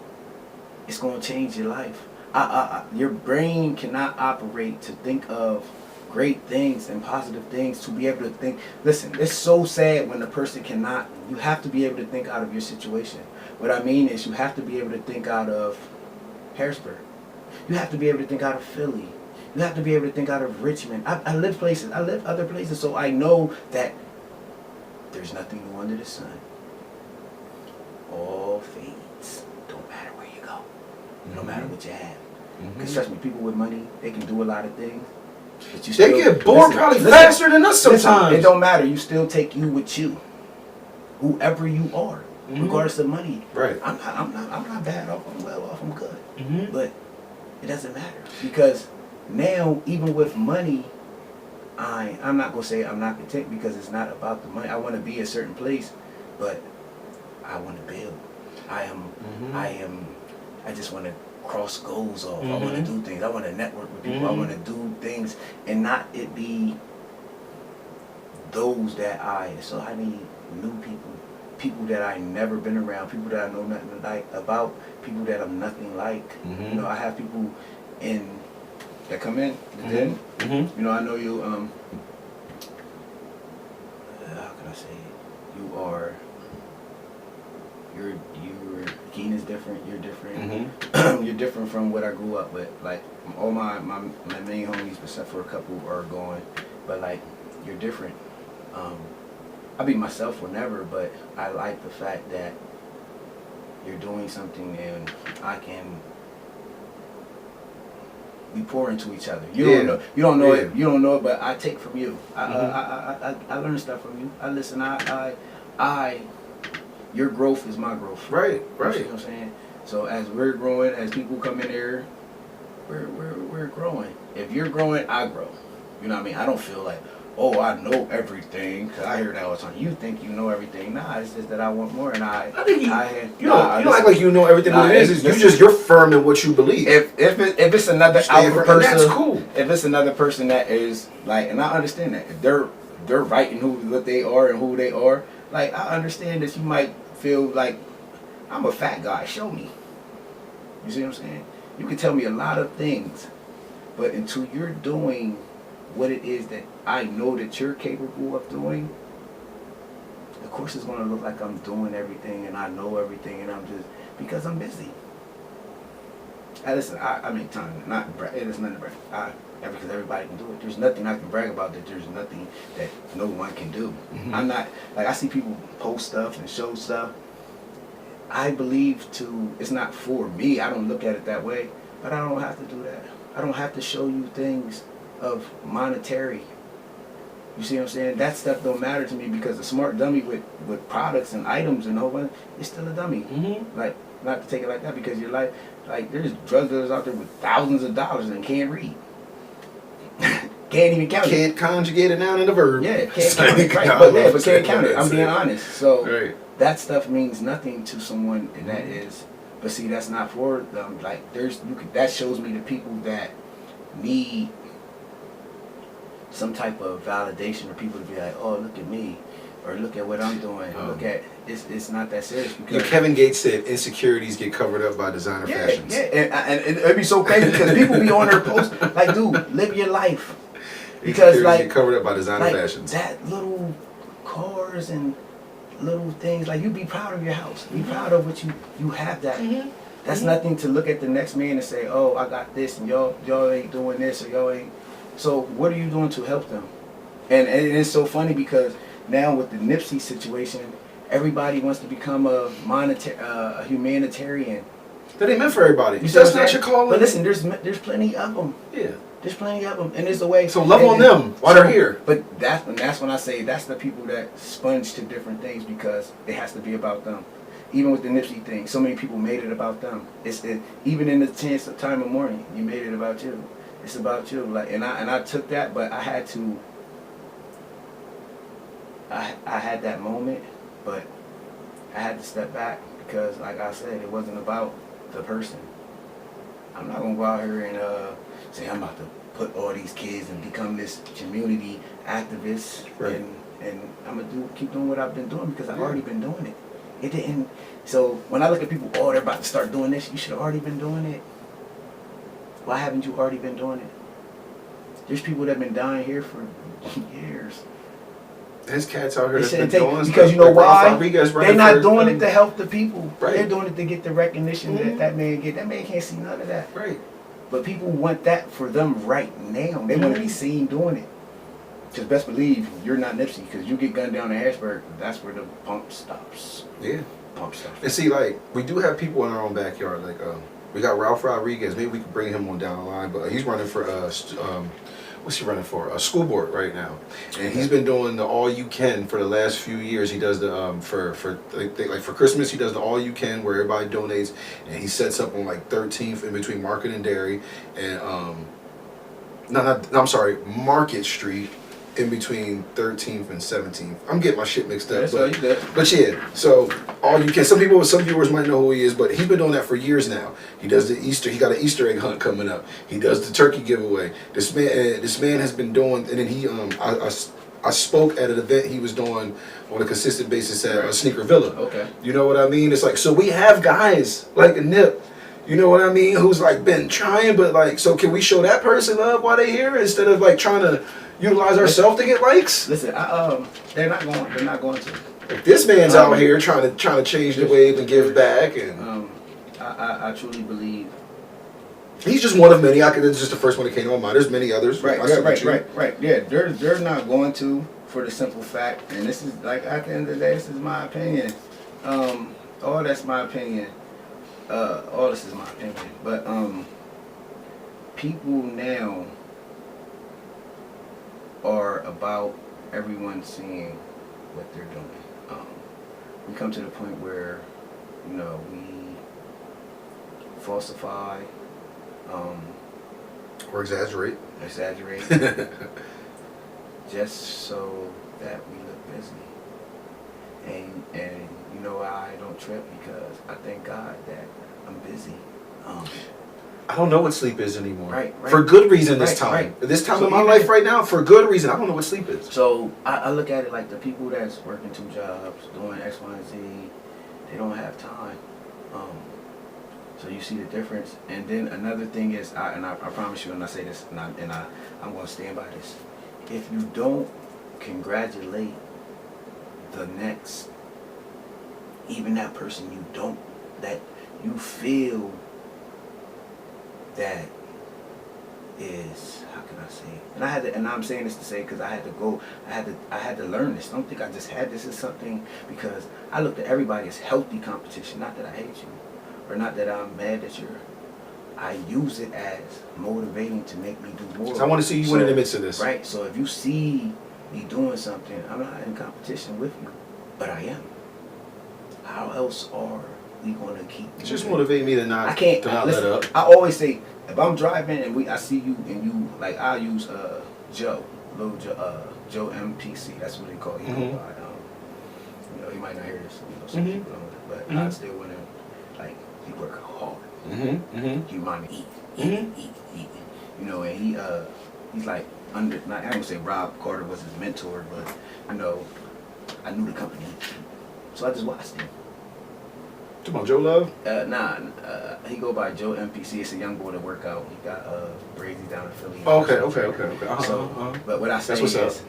It's going to change your life. Your brain cannot operate to think of great things and positive things, to be able to think. Listen, it's so sad when the person cannot. You have to be able to think out of your situation. What I mean is you have to be able to think out of Harrisburg. You have to be able to think out of Philly. You have to be able to think out of Richmond. I live places. I live other places, so I know that there's nothing new under the sun. All fades. Don't matter where you go. No matter what you have. Because trust me, people with money, they can do a lot of things. But you still, They get bored probably faster than us sometimes. It don't matter. You still take you with you. Whoever you are. Regardless of money. Right. I'm not bad off. I'm well off. I'm good. But it doesn't matter. Because now, even with money, I'm not gonna say I'm not content, because it's not about the money. I want to be a certain place, but I want to build. I just want to cross goals off. I want to do things. I want to network with people. I want to do things, and not it be those that So I need new people that I never been around, people that I know nothing about, people that I'm nothing like. You know, I have people that come in, then, you know, I know you, how can I say it? Your Keen is different, you're different. You're different from what I grew up with. Like, all my main homies, except for a couple, are gone, but like, you're different. I'll be myself whenever, but I like the fact that you're doing something and we pour into each other. You don't know it, but I take from you. I learn stuff from you. I listen. Your growth is my growth. Right. You see what I'm saying? So as we're growing, as people come in here, we're growing. If you're growing, I grow. You know what I mean? I don't feel like, oh, I know everything. Cause I hear that all the time. You think you know everything? Nah, it's just that I want more, and I think you don't act like you know everything. What it is you're firm in what you believe. If it's another alpha person, that's cool. If it's another person that is like, and I understand that if they're right in what they are and who they are, like, I understand that you might feel like, I'm a fat guy. Show me. You see what I'm saying? You can tell me a lot of things, but until you're doing what it is that I know that you're capable of doing, of course it's going to look like I'm doing everything and I know everything, and I'm just, because I'm busy. Listen, I make time. It is nothing to brag. Because everybody can do it. There's nothing I can brag about that there's nothing that no one can do. I'm not, like, I see people post stuff and show stuff. I believe it's not for me. I don't look at it that way, but I don't have to do that. I don't have to show you things of monetary. You see what I'm saying? That stuff don't matter to me, because a smart dummy with products and items and all that, is still a dummy. Like, not to take it like that, because you're like there's drug dealers out there with thousands of dollars and can't read. Can't even count it. Can't conjugate a noun and a verb. Yeah, can't count it. Right, but can't count it. I'm being honest. So that stuff means nothing to someone, and that is. But see, that's not for them. Like, that shows me the people that need some type of validation, or people to be like, oh, look at me, or look at what I'm doing. Look at it's not that serious. Because Kevin Gates said insecurities get covered up by designer fashions. Yeah, and it'd be so crazy because people be on their post like, dude, live your life. Because like, get covered up by designer fashions. That little cars and little things. Like, you be proud of your house. Be proud of what you have that. Mm-hmm. That's nothing to look at the next man and say, oh, I got this, and y'all ain't doing this, or y'all ain't. So what are you doing to help them? And it's so funny because now with the Nipsey situation, everybody wants to become a humanitarian. That ain't meant for everybody. You That's not your calling. But listen, there's plenty of them. Yeah. There's plenty of them, and there's a way. So love on them while they're here. But that's when I say that's the people that sponge to different things because it has to be about them. Even with the Nipsey thing, so many people made it about them. Even in the chance of time of mourning, you made it about you. It's about you. Like, and I took that, but I had to. I had that moment, but I had to step back because, like I said, it wasn't about the person. I'm not gonna go out here and say I'm about to put all these kids and become this community activist, right. and I'm gonna keep doing what I've been doing because I've already been doing it. It didn't. So when I look at people, oh, they're about to start doing this, you should have already been doing it. Why haven't you already been doing it? There's people that have been dying here for years. There's cats out here that's been doing stuff. Because you know why? They're not doing them. it to help the people. Right. They're doing it to get the recognition that man get. That man can't see none of that. Right. But people want that for them right now. They want to be seen doing it. Just best believe you're not Nipsey because you get gunned down in Harrisburg. That's where the pump stops. Yeah. Pump stops. And see, like, we do have people in our own backyard. Like, we got Ralph Rodriguez. Maybe we could bring him on down the line. But he's running for what's he running for? A school board right now, and he's been doing the all you can for the last few years. He does the for Christmas he does the all you can where everybody donates, and he sets up on like 13th in between Market and Dairy, and Market Street in between 13th and 17th. I'm getting my shit mixed up, but yeah. So all you can. Some viewers might know who he is, but he's been doing that for years now. He does the Easter. He got an Easter egg hunt coming up. He does the turkey giveaway. This man has been doing, and then he I spoke at an event he was doing on a consistent basis at Sneaker Villa. Okay. You know what I mean? It's like, so we have guys like a Nip. You know what I mean? Who's like been trying, but like, so can we show that person love while they're here instead of like trying to utilize ourselves to get likes? Listen, they're not going to. If this man's out here trying to change the wave and give back, and I truly believe he's just one of many. This is just the first one that came on mind. There's many others. Right. Yeah, they're not going to, for the simple fact, and this is like at the end of the day, this is my opinion. All that's my opinion. All this is my opinion, but people now are about everyone seeing what they're doing. We come to the point where, you know, we falsify, or exaggerate, just so that we look busy. And you know, I don't trip because I thank God that I'm busy. I don't know what sleep is anymore. Right. For good reason this time. Right. This time in my life right now, for good reason. I don't know what sleep is. So I look at it like the people that's working 2 jobs, doing X, Y, and Z, they don't have time. So you see the difference. And then another thing is, I promise you, and I say this, and I'm going to stand by this. If you don't congratulate the next, even that person that you feel that is, how can I say it? And I'm saying this to say because I had to learn this. Don't think I just had this as something, because I looked at everybody as healthy competition. Not that I hate you, or not that I'm mad at you. I use it as motivating to make me do more. So I want to see you win in the midst of this. Right. So if you see me doing something, I'm not in competition with you, but I am. How else are we going to keep moving? Just motivate me to not, let up. I always say, if I'm driving and I see you and you, like, I'll use Joe MPC. That's what they call him. You know, he might not hear this. You know, some people don't, but I still want him. Like, he work hard. He remind me eat. You know, and he's like under. Not, I don't say Rob Carter was his mentor, but you know, I knew the company, so I just watched him. Talking about Joe Love? He go by Joe MPC. It's a young boy that work out. He got braids down in Philly. Okay. So, but what I say is,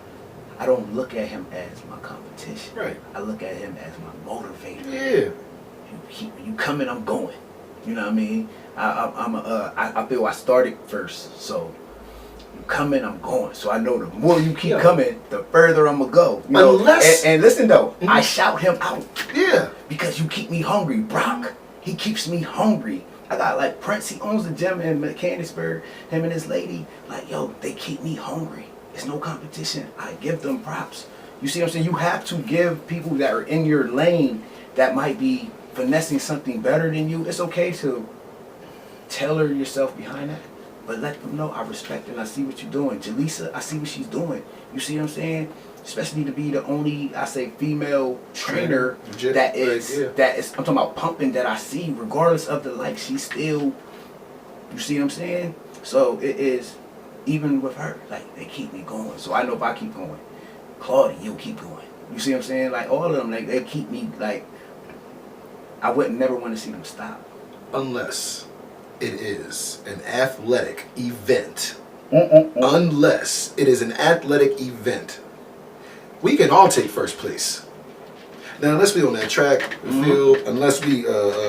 I don't look at him as my competition. Right. I look at him as my motivator. Yeah. You coming, I'm going. You know what I mean? I feel I started first, so you coming, I'm going. So I know the more you keep coming, the further I'm gonna go. You know? And listen though, I shout him out. Yeah. Because you keep me hungry, Brock. He keeps me hungry. I got like Prince. He owns the gym in Mechanicsburg. Him and his lady, like yo, they keep me hungry. It's no competition. I give them props. You see what I'm saying? You have to give people that are in your lane that might be finessing something better than you. It's okay to tailor yourself behind that, but let them know I respect and I see what you're doing. Jaleesa, I see what she's doing. You see what I'm saying? Especially to be the only, I say, female trainer that is I'm talking about pumping that I see, regardless of the like, she's still, you see what I'm saying? So it is, even with her, like they keep me going. So I know if I keep going, Claudia, you'll keep going. You see what I'm saying? Like all of them, like they keep me like, I wouldn't never want to see them stop. Unless it is an athletic event. Unless it is an athletic event. We can all take first place. Now, unless we on that track, field, unless we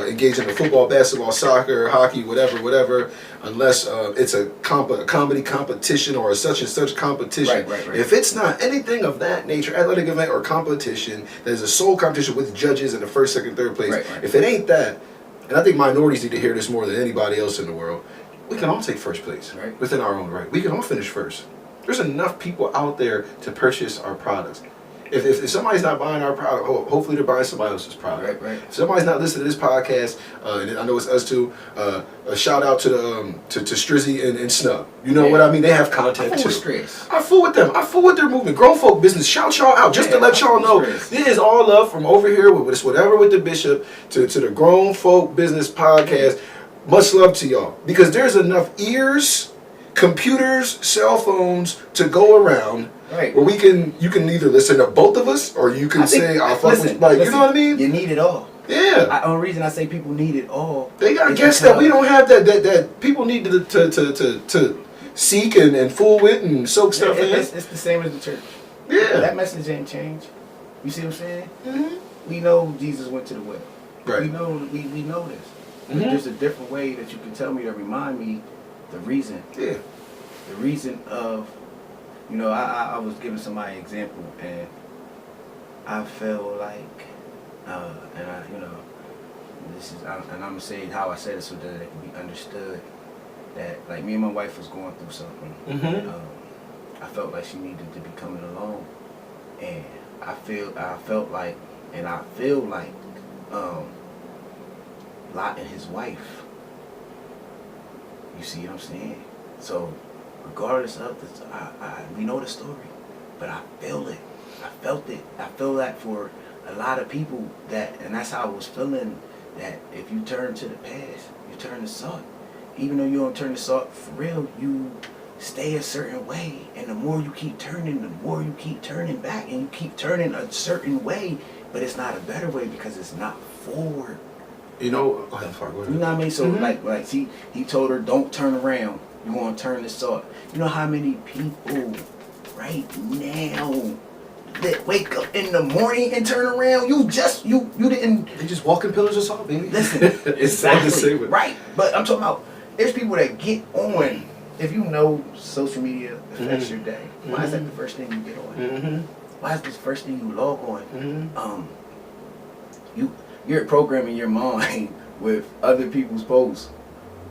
engage in the football, basketball, soccer, hockey, whatever, unless it's a comedy competition or a such and such competition. Right. If it's not anything of that nature, athletic event or competition, there's a sole competition with judges in the first, second, third place. Right. If it ain't that, and I think minorities need to hear this more than anybody else in the world, we can all take first place within our own right. We can all finish first. There's enough people out there to purchase our products. If somebody's not buying our product, hopefully they're buying somebody else's product. Right. If somebody's not listening to this podcast, and I know it's us too, a shout out to the to Strizzy and Snub. You know what I mean? They have content too. I fool with them. I fool with their movement. Grown folk business. Shout y'all out just to let y'all know. This is all love from over here with it's whatever with the bishop to the Grown Folk Business Podcast. Much love to y'all because there's enough ears, computers, cell phones to go around. Right. Where you can either listen to both of us or you can say, I'll fuck with you. Like, you know what I mean? You need it all. Yeah. The only reason I say people need it all. They got guests that we don't have that people need to seek and fool with and soak stuff in. It's the same as the church. Yeah. That message ain't changed. You see what I'm saying? Mm-hmm. We know Jesus went to the well. Right. We know this. But there's a different way that you can tell me to remind me the reason. Yeah. The reason of, I was giving somebody an example, and I feel like, I'm gonna say how I said it so that it can be understood. That like me and my wife was going through something. I felt like she needed to be coming along, and I feel like Lot and his wife. You see what I'm saying? So, regardless of this, we know the story, but I feel it. I felt it. I feel that for a lot of people and that's how I was feeling. That if you turn to the past, you turn to salt. Even though you don't turn to salt for real, you stay a certain way, and the more you keep turning, the more you keep turning back, and you keep turning a certain way, but it's not a better way because it's not forward. You know, go ahead. You know what I mean? So like he told her, don't turn around. You want to turn this off. You know how many people right now that wake up in the morning and turn around? You didn't. They just walking pillars of salt, baby. Listen, exactly right. But I'm talking about there's people that get on. If you know social media affects your day, why is that the first thing you get on? Why is this the first thing you log on? You're programming your mind with other people's posts,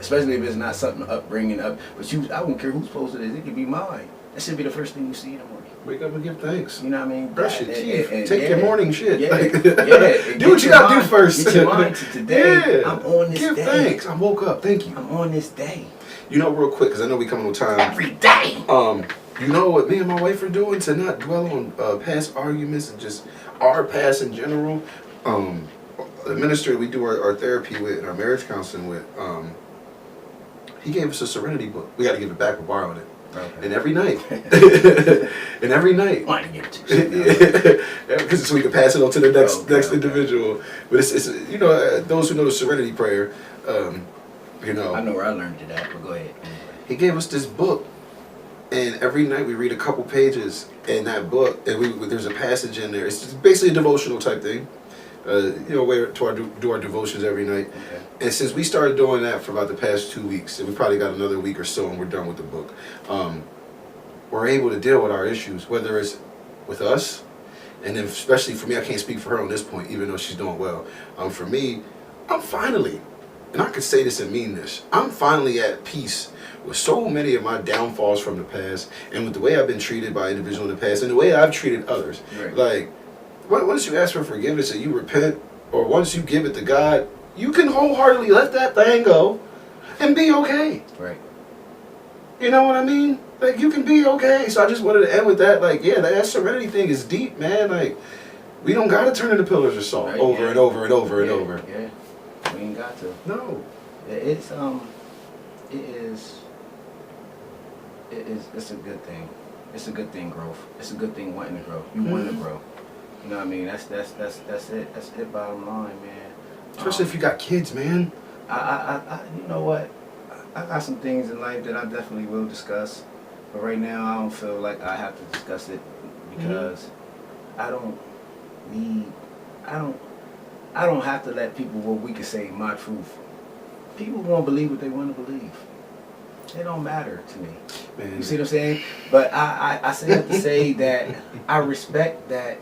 especially if it's not something upbringing up. But I don't care whose post it is. It could be mine. That should be the first thing you see in the morning. Wake up and give thanks. You know what I mean? Brush your teeth. Take your morning shit. Do what you gotta do first. Get your mind to today. I'm on this day. Give thanks. I woke up. Thank you. I'm on this day. You know, real quick, because I know we coming on time. Every day. You know what me and my wife are doing to not dwell on past arguments and just our past in general. The minister we do our therapy with and our marriage counseling with, he gave us a Serenity book. We got to give it back. We're borrowing it. Okay. And every night, Why didn't get it? Because so we can pass it on to the next individual. But it's those who know the Serenity prayer, I know where I learned it at, but go ahead. He gave us this book And every night we read a couple pages in that book, and there's a passage in there. It's just basically a devotional type thing. We do our devotions every night. Okay. And since we started doing that for about the past 2 weeks, and we probably got another week or so, and we're done with the book, we're able to deal with our issues, whether it's with us, and then especially for me, I can't speak for her on this point, even though she's doing well. For me, I'm finally, and I could say this and mean this, I'm finally at peace with so many of my downfalls from the past, and with the way I've been treated by individuals in the past, and the way I've treated others. Right. Like, once you ask for forgiveness and you repent, or once you give it to God, you can wholeheartedly let that thing go and be okay. Right. You know what I mean? Like, you can be okay. So I just wanted to end with that. Like, yeah, that serenity thing is deep, man. Like, we don't got to turn into pillars of salt Right, over yeah. and over and over and Yeah, over. Yeah, we ain't got to. No. It's it's a good thing. It's a good thing, growth. It's a good thing wanting to grow. You want to grow. You know what I mean? That's it. That's it. Bottom line, man. Especially if you got kids, man. You know what? I got some things in life that I definitely will discuss, but right now I don't feel like I have to discuss it because I don't have to let people, what we can say, my truth. People won't believe what they want to believe. It don't matter to me. Man. You see what I'm saying? But I say that to say that I respect that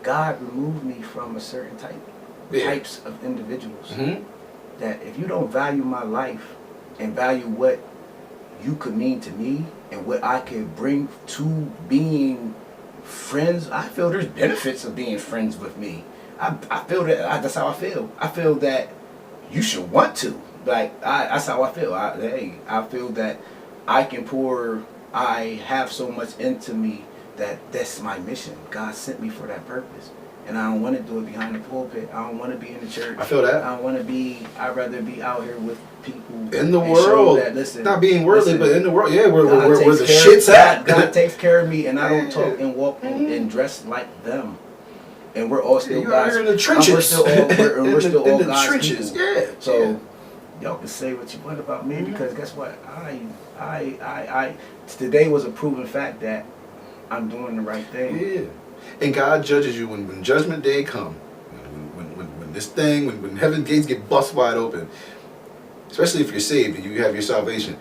God removed me from a certain types of individuals. Mm-hmm. That if you don't value my life and value what you could mean to me and what I could bring to being friends, I feel there's benefits of being friends with me. I feel that's how I feel. I feel that you should want to. Like, that's how I feel. I feel that I have so much into me that's my mission. God sent me for that purpose. And I don't want to do it behind the pulpit. I don't want to be in the church. I feel that. I'd rather be out here with people in the world. That, listen, not being worldly, but in the world. Yeah, where the shit's shit's at. God takes care of me, and I don't talk and walk and dress like them. And we're all still God's. You're in the trenches. We're still all in the God's trenches. people. Yeah. So y'all can say what you want about me because guess what? Today was a proven fact that I'm doing the right thing. Yeah. And God judges you when judgment day come. When heaven's gates get bust wide open, especially if you're saved and you have your salvation,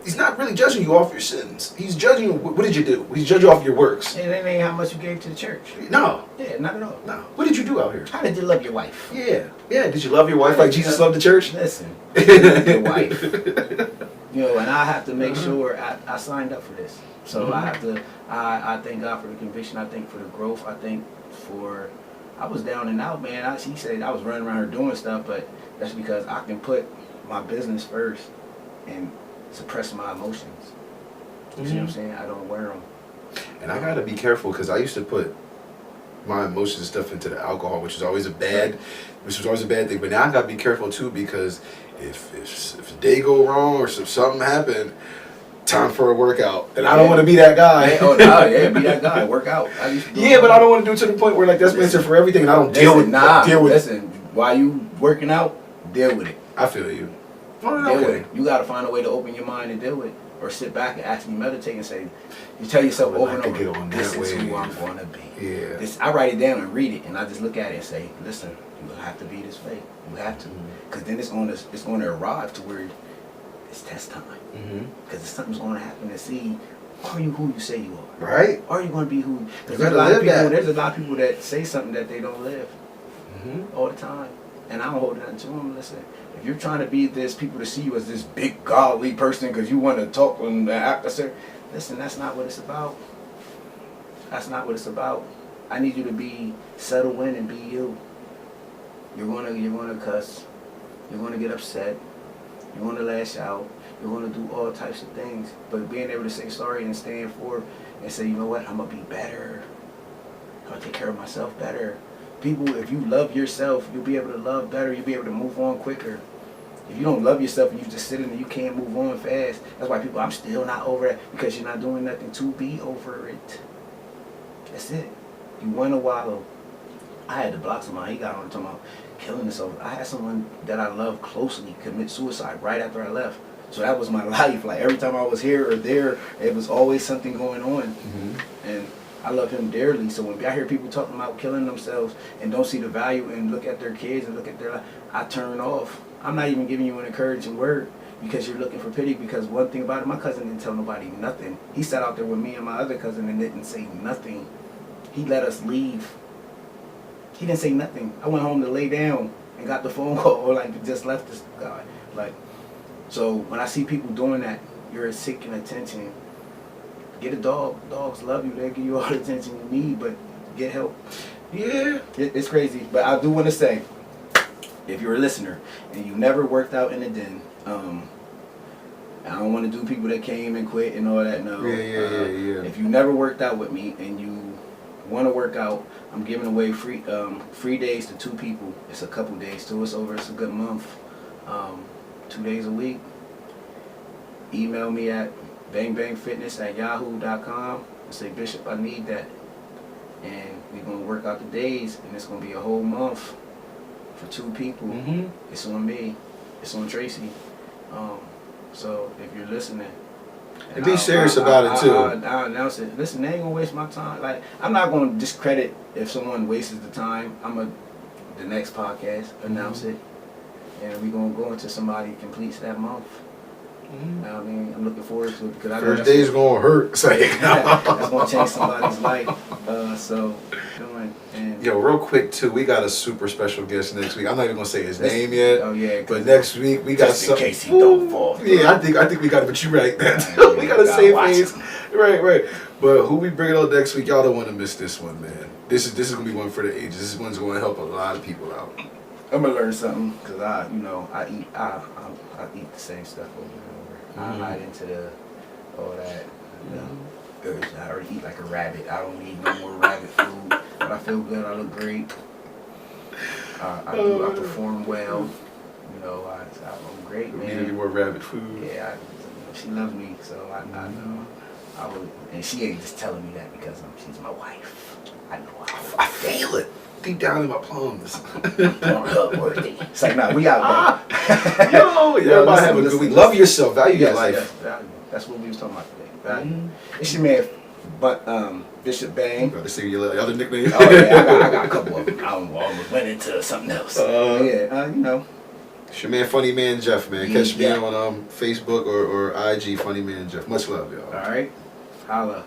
He's not really judging you off your sins. He's judging you, what did you do? He's judging you off your works. And it ain't how much you gave to the church. No. Yeah, not at all. No. What did you do out here? How did you love your wife? Yeah. Yeah, did you love your wife like Jesus loved the church? Listen, your wife. You know, and I have to make sure I signed up for this. So I have to, I thank God for the conviction. I thank for the growth. I thank for, I was down and out, man. He said I was running around here doing stuff, but that's because I can put my business first and suppress my emotions. You see what I'm saying? I don't wear them. And I gotta be careful because I used to put my emotions and stuff into the alcohol, which was always a bad thing. But now I gotta be careful too because if the day go wrong or if something happened, time for a workout, and I don't want to be that guy. Be that guy. Work out. But I don't want to do it to the point where like that's my answer for everything, and I don't deal with it. Listen, while you working out, deal with it. I feel you. Deal with it. You got to find a way to open your mind and deal with it, or sit back and actually meditate and say, you tell yourself over and over, this is who I'm going to be. Yeah. I write it down and read it, and I just look at it and say, listen, you have to be this way. You have to, because then it's going to arrive to where it's test time. Because something's going to happen to see, are you who you say you are? Right. Are you going to be who? Because there's a lot of people that say something that they don't live all the time. And I don't hold nothing to them. Listen, if you're trying to be this, people to see you as this big godly person because you want to talk and act a certain, listen, that's not what it's about. That's not what it's about. I need you to be settle in and be you. You're gonna cuss. You're gonna get upset. You're gonna lash out. You're gonna do all types of things. But being able to say sorry and stand for and say, you know what, I'm gonna be better. I'm gonna take care of myself better. People, if you love yourself, you'll be able to love better. You'll be able to move on quicker. If you don't love yourself and you just sit in and you can't move on fast, that's why people, I'm still not over it, because you're not doing nothing to be over it. That's it. You want to wallow. I had to block somebody. He got on talking about killing himself. I had someone that I love closely commit suicide right after I left. So that was my life. Like every time I was here or there, it was always something going on. And I love him dearly. So when I hear people talking about killing themselves and don't see the value and look at their kids and look at their life, I turn off. I'm not even giving you an encouraging word because you're looking for pity. Because one thing about it, my cousin didn't tell nobody nothing. He sat out there with me and my other cousin and didn't say nothing. He let us leave. He didn't say nothing. I went home to lay down and got the phone call or like just left this guy. Like, so when I see people doing that, you're seeking attention. Get a dog. Dogs love you. They give you all the attention you need, but get help. Yeah. It's crazy. But I do want to say, if you're a listener and you never worked out in the den, I don't want to do people that came and quit and all that. No. Yeah. If you never worked out with me and you want to work out, I'm giving away free days to 2 people. It's a couple days too. It's over. It's a good month. 2 days a week. Email me at bangbangfitness@yahoo.com and say, Bishop, I need that. And we're going to work out the days, and it's going to be a whole month for 2 people. It's on me. It's on Tracy. So if you're listening, and be serious about it too. I'll announce it. Listen, they ain't gonna waste my time. Like, I'm not gonna discredit if someone wastes the time. The next podcast announce it, and we gonna go into somebody completes that month. I mean, I'm looking forward to it because I know first day's gonna hurt. That's gonna change somebody's life. So doing and yo, real quick too, we got a super special guest next week. I'm not even gonna say his name yet. Oh yeah, but next week we got just something. in case he don't fall. Yeah, I think we got it. But you right, that we got to save face. Right. But who we bringing on next week? Y'all don't want to miss this one, man. This is gonna be one for the ages. This one's gonna help a lot of people out. I'm gonna learn something because I eat the same stuff over and over. I'm not into all that. I already eat like a rabbit. I don't need no more rabbit food. But I feel good. I look great. I perform well. I'm great, man. You need more rabbit food. Yeah, she loves me, so I know. I would, and she ain't just telling me that because she's my wife. I know. I feel it deep down in my palms. It's like, nah, we out there. Yo, everybody have a good week. Love yourself. Value your life. Yes, value. That's what we was talking about today. Value. It's your man, Bishop Bang. Got to see your other nickname. Oh yeah, I got a couple of them. I almost went into something else. It's your man, Funny Man Jeff, man. Catch me on Facebook or IG, Funny Man Jeff. Much love, y'all. All right, holla.